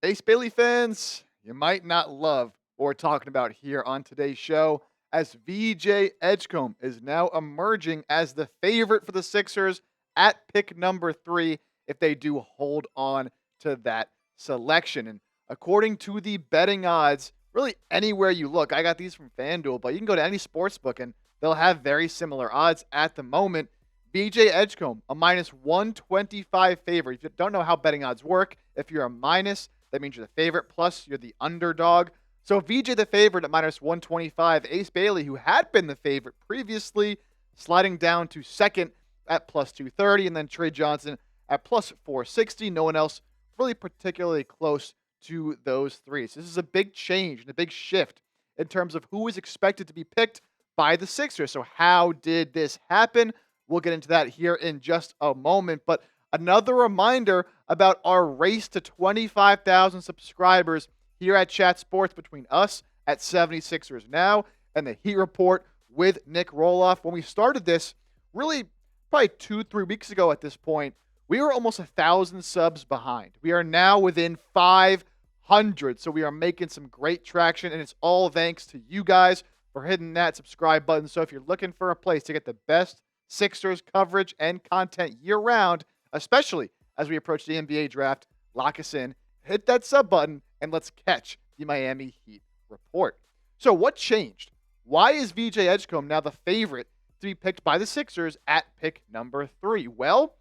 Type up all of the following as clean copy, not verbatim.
Ace Bailey fans, you might not love what we're talking about here on today's show, as VJ Edgecombe is now emerging as the favorite for the Sixers at pick number 3 if they do hold on to that selection. And according to the betting odds, really anywhere you look, I got these from FanDuel, but you can go to any sports book and they'll have very similar odds at the moment. VJ Edgecombe, a minus 125 favorite. If you don't know how betting odds work, if you're a minus, that means you're the favorite, plus you're the underdog. So VJ the favorite at minus 125. Ace Bailey, who had been the favorite previously, sliding down to second at plus 230. And then Tre Johnson at plus 460. No one else really particularly close to those three. So this is a big change and a big shift in terms of who is expected to be picked by the Sixers. So how did this happen? We'll get into that here in just a moment. But another reminder about our race to 25,000 subscribers here at Chat Sports between us at 76ers Now and the Heat Report with Nick Roloff. When we started this, really probably 2-3 weeks ago at this point, we were almost 1,000 subs behind. We are now within 500, so we are making some great traction, and it's all thanks to you guys for hitting that subscribe button. So if you're looking for a place to get the best Sixers coverage and content year-round, especially as we approach the NBA draft, lock us in, hit that sub button, and let's catch the Miami Heat report. So what changed? Why is VJ Edgecombe now the favorite to be picked by the Sixers at pick number 3? Well,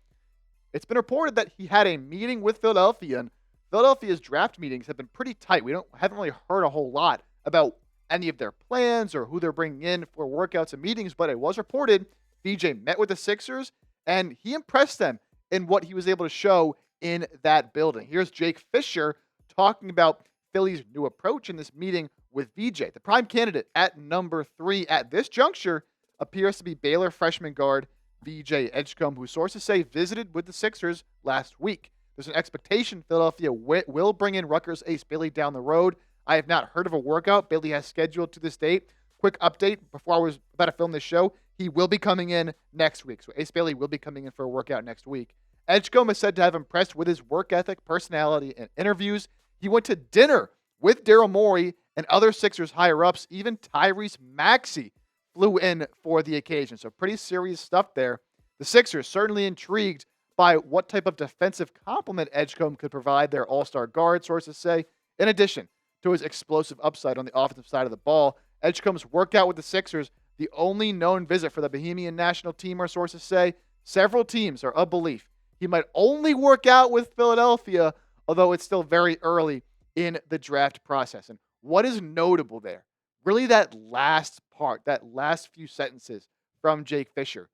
it's been reported that he had a meeting with Philadelphia, and Philadelphia's draft meetings have been pretty tight. We haven't really heard a whole lot about any of their plans or who they're bringing in for workouts and meetings, but it was reported VJ met with the Sixers, and he impressed them in what he was able to show in that building. Here's Jake Fischer talking about Philly's new approach in this meeting with VJ. The prime candidate at number 3 at this juncture appears to be Baylor freshman guard VJ Edgecombe, who sources say visited with the Sixers last week. There's an expectation Philadelphia will bring in Rutgers Ace Bailey down the road. I have not heard of a workout Bailey has scheduled to this date. Quick update before I was about to film this show. He will be coming in next week. So Ace Bailey will be coming in for a workout next week. Edgecombe is said to have impressed with his work ethic, personality, and interviews. He went to dinner with Daryl Morey and other Sixers higher-ups. Even Tyrese Maxey flew in for the occasion. So pretty serious stuff there. The Sixers certainly intrigued by what type of defensive complement Edgecombe could provide their all-star guard, sources say. In addition to his explosive upside on the offensive side of the ball, Edgecombe's workout with the Sixers, the only known visit for the Bohemian national team, our sources say. Several teams are of belief he might only work out with Philadelphia, although it's still very early in the draft process. And what is notable there? Really that last part, that last few sentences from Jake Fischer.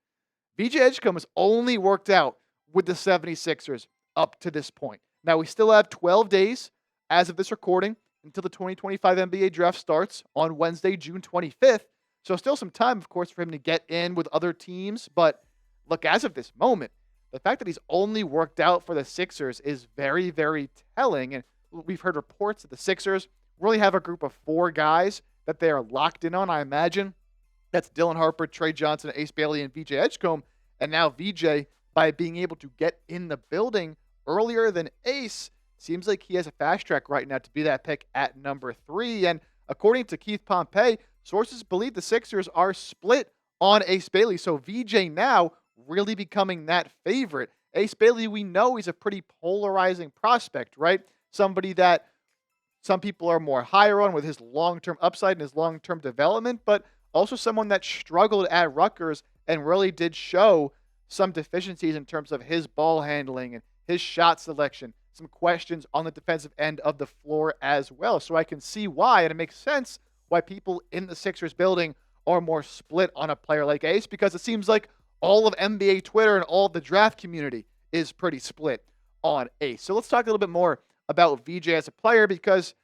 VJ Edgecombe has only worked out with the 76ers up to this point. Now, we still have 12 days as of this recording until the 2025 NBA draft starts on Wednesday, June 25th. So still some time, of course, for him to get in with other teams. But look, as of this moment, the fact that he's only worked out for the Sixers is very, very telling. And we've heard reports that the Sixers really have a group of 4 guys that they are locked in on, I imagine. That's Dylan Harper, Tre Johnson, Ace Bailey, and VJ Edgecombe. And now VJ, by being able to get in the building earlier than Ace, seems like he has a fast track right now to be that pick at number 3. And according to Keith Pompey, sources believe the Sixers are split on Ace Bailey. So VJ now really becoming that favorite. Ace Bailey, we know he's a pretty polarizing prospect, right? Somebody that some people are more higher on with his long-term upside and his long-term development, but also someone that struggled at Rutgers and really did show some deficiencies in terms of his ball handling and his shot selection, some questions on the defensive end of the floor as well. So I can see why, and it makes sense why people in the Sixers building are more split on a player like Ace, because it seems like all of NBA Twitter and all of the draft community is pretty split on Ace. So let's talk a little bit more about VJ as a player, because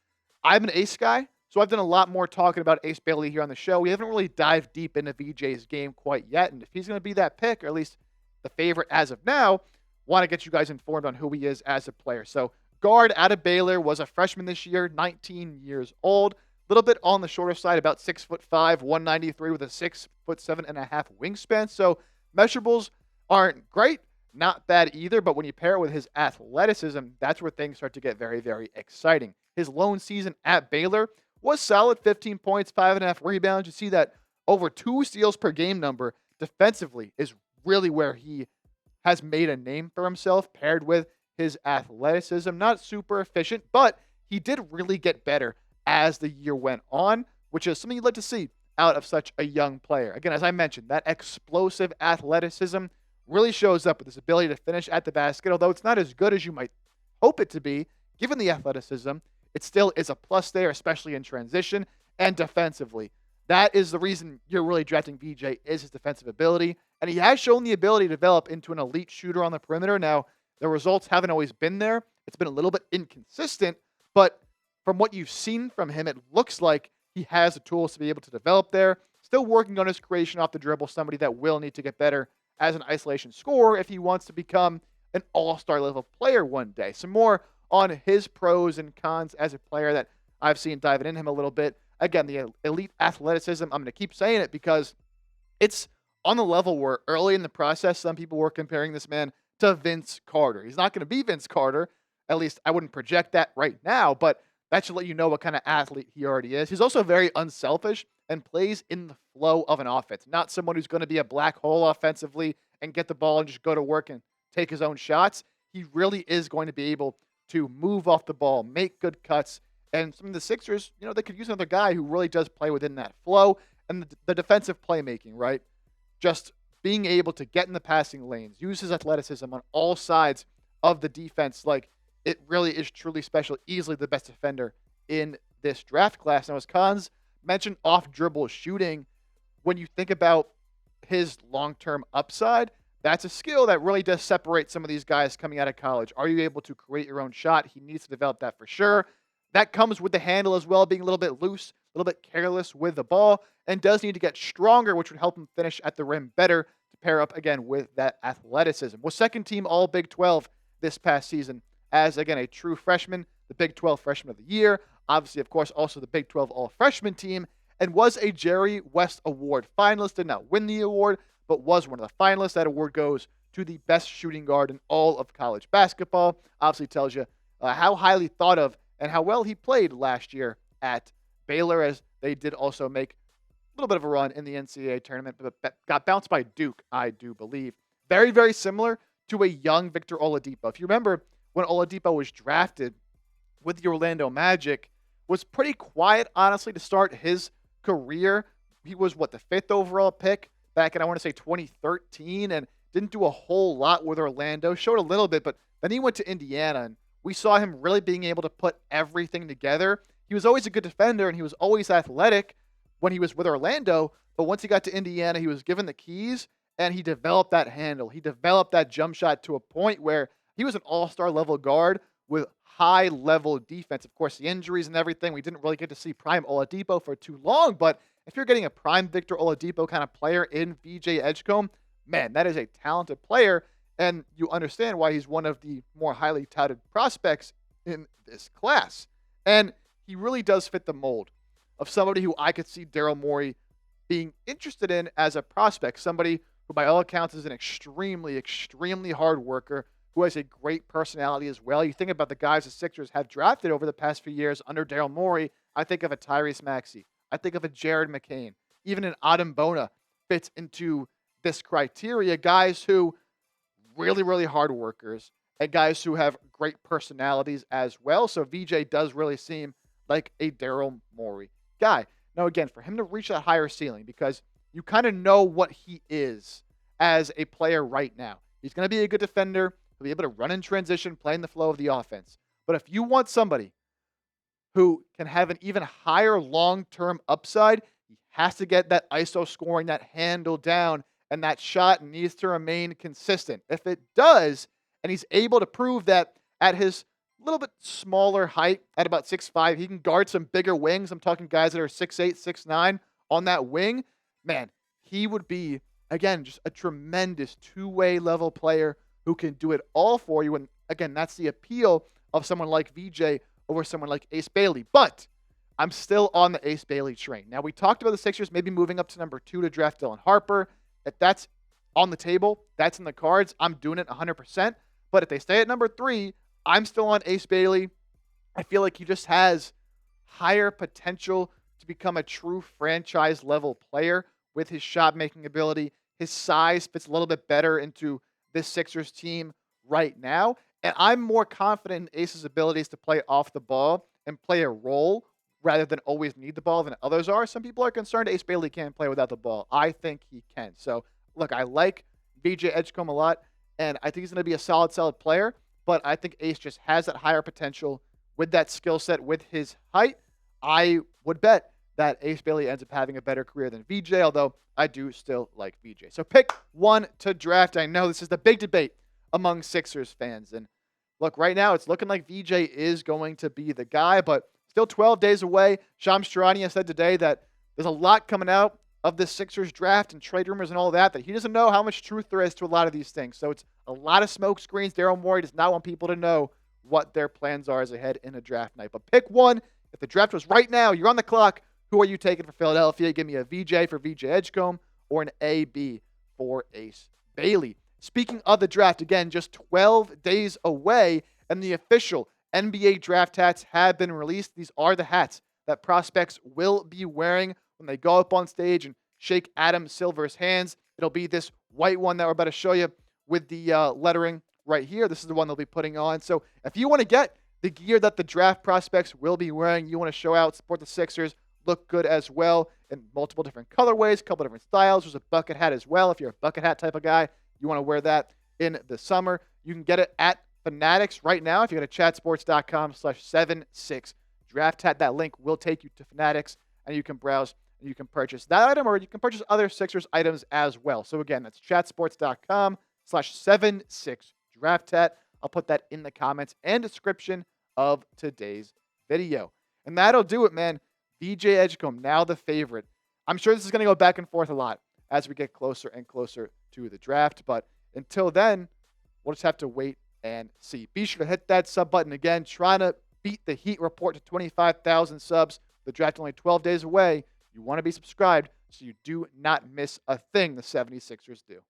I'm an Ace guy, so I've done a lot more talking about Ace Bailey here on the show. We haven't really dived deep into VJ's game quite yet, and if he's going to be that pick, or at least the favorite as of now, want to get you guys informed on who he is as a player. So guard out of Baylor, was a freshman this year, 19 years old, a little bit on the shorter side, about 6'5", 193 with a 6'7.5" wingspan. So Measurables aren't great, not bad either, but when you pair it with his athleticism, that's where things start to get very, very exciting. His lone season at Baylor was solid, 15 points, 5.5 rebounds. You see that over 2 steals per game number defensively is really where he has made a name for himself, paired with his athleticism. Not super efficient, but he did really get better as the year went on, which is something you'd like to see out of such a young player. Again, as I mentioned, that explosive athleticism really shows up with his ability to finish at the basket. Although it's not as good as you might hope it to be, given the athleticism, it still is a plus there, especially in transition and defensively. That is the reason you're really drafting VJ, is his defensive ability. And he has shown the ability to develop into an elite shooter on the perimeter. Now, the results haven't always been there. It's been a little bit inconsistent, but from what you've seen from him, it looks like he has the tools to be able to develop there. Still working on his creation off the dribble, somebody that will need to get better as an isolation scorer if he wants to become an all-star level player one day. Some more on his pros and cons as a player that I've seen diving into him a little bit. Again, the elite athleticism, I'm going to keep saying it because it's on the level where early in the process, some people were comparing this man to Vince Carter. He's not going to be Vince Carter. At least I wouldn't project that right now, but that should let you know what kind of athlete he already is. He's also very unselfish and plays in the flow of an offense. Not someone who's going to be a black hole offensively and get the ball and just go to work and take his own shots. He really is going to be able to move off the ball, make good cuts. And some of the Sixers, they could use another guy who really does play within that flow and the defensive playmaking, right? Just being able to get in the passing lanes, use his athleticism on all sides of the defense. Like, it really is truly special. Easily the best defender in this draft class. Now, as cons mentioned, off dribble shooting, when you think about his long-term upside, that's a skill that really does separate some of these guys coming out of college. Are you able to create your own shot? He needs to develop that for sure. That comes with the handle as well, being a little bit loose, a little bit careless with the ball, and does need to get stronger, which would help him finish at the rim better to pair up, again, with that athleticism. Was second team All Big 12 this past season as, again, a true freshman, the Big 12 Freshman of the Year. Obviously, of course, also the Big 12 All-Freshman team, and was a Jerry West Award finalist. Did not win the award, but was one of the finalists. That award goes to the best shooting guard in all of college basketball. Obviously tells you how highly thought of and how well he played last year at Baylor, as they did also make a little bit of a run in the NCAA tournament, but got bounced by Duke, I do believe. Very, very similar to a young Victor Oladipo. If you remember, when Oladipo was drafted with the Orlando Magic, was pretty quiet, honestly, to start his career. He was, the 5th overall pick back in, I want to say, 2013, and didn't do a whole lot with Orlando. Showed a little bit, but then he went to Indiana, and we saw him really being able to put everything together. He was always a good defender, and he was always athletic when he was with Orlando, but once he got to Indiana, he was given the keys, and he developed that handle. He developed that jump shot to a point where he was an all-star level guard with high-level defense. Of course, the injuries and everything, we didn't really get to see prime Oladipo for too long, but if you're getting a prime Victor Oladipo kind of player in VJ Edgecombe, man, that is a talented player, and you understand why he's one of the more highly touted prospects in this class. And he really does fit the mold of somebody who I could see Daryl Morey being interested in as a prospect, somebody who by all accounts is an extremely, extremely hard worker, who has a great personality as well. You think about the guys the Sixers have drafted over the past few years under Daryl Morey, I think of a Tyrese Maxey. I think of a Jared McCain. Even an Adem Bona fits into this criteria. Guys who really, really hard workers and guys who have great personalities as well. So VJ does really seem like a Daryl Morey guy. Now, again, for him to reach that higher ceiling, because you kind of know what he is as a player right now. He's going to be a good defender. He'll be able to run in transition, play in the flow of the offense. But if you want somebody who can have an even higher long-term upside, he has to get that ISO scoring, that handle down, and that shot needs to remain consistent. If it does, and he's able to prove that at his little bit smaller height, at about 6'5", he can guard some bigger wings. I'm talking guys that are 6'8", 6'9", on that wing. Man, he would be, again, just a tremendous two-way level player who can do it all for you. And again, that's the appeal of someone like VJ over someone like Ace Bailey. But I'm still on the Ace Bailey train. Now, we talked about the Sixers maybe moving up to number 2 to draft Dylan Harper. If that's on the table. That's in the cards. I'm doing it 100%. But if they stay at number 3, I'm still on Ace Bailey. I feel like he just has higher potential to become a true franchise level player with his shot making ability. His size fits a little bit better into this Sixers team right now. And I'm more confident in Ace's abilities to play off the ball and play a role rather than always need the ball than others are. Some people are concerned Ace Bailey can't play without the ball. I think he can. So, look, I like VJ Edgecombe a lot, and I think he's going to be a solid player. But I think Ace just has that higher potential with that skill set, with his height. I would bet that Ace Bailey ends up having a better career than VJ, although I do still like VJ. So pick one to draft. I know this is the big debate among Sixers fans. And look, right now it's looking like VJ is going to be the guy, but still 12 days away. Shams Charania said today that there's a lot coming out of the Sixers draft and trade rumors and all that he doesn't know how much truth there is to a lot of these things. So it's a lot of smoke screens. Daryl Morey does not want people to know what their plans are as a head in a draft night. But pick one. If the draft was right now, you're on the clock. Who are you taking for Philadelphia? Give me a VJ for VJ Edgecombe or an AB for Ace Bailey. Speaking of the draft, again, just 12 days away, and the official NBA draft hats have been released. These are the hats that prospects will be wearing when they go up on stage and shake Adam Silver's hands. It'll be this white one that we're about to show you with the lettering right here. This is the one they'll be putting on. So if you want to get the gear that the draft prospects will be wearing, you want to show out, support the Sixers, look good as well in multiple different colorways, a couple different styles. There's a bucket hat as well. If you're a bucket hat type of guy, you want to wear that in the summer. You can get it at Fanatics right now. If you go to chatsports.com/76 draft hat, that link will take you to Fanatics, and you can browse and you can purchase that item, or you can purchase other Sixers items as well. So again, that's chatsports.com/76 draft hat. I'll put that in the comments and description of today's video. And that'll do it, man. VJ Edgecombe, now the favorite. I'm sure this is going to go back and forth a lot as we get closer and closer to the draft. But until then, we'll just have to wait and see. Be sure to hit that sub button again. Trying to beat the Heat report to 25,000 subs. The draft only 12 days away. You want to be subscribed so you do not miss a thing the 76ers do.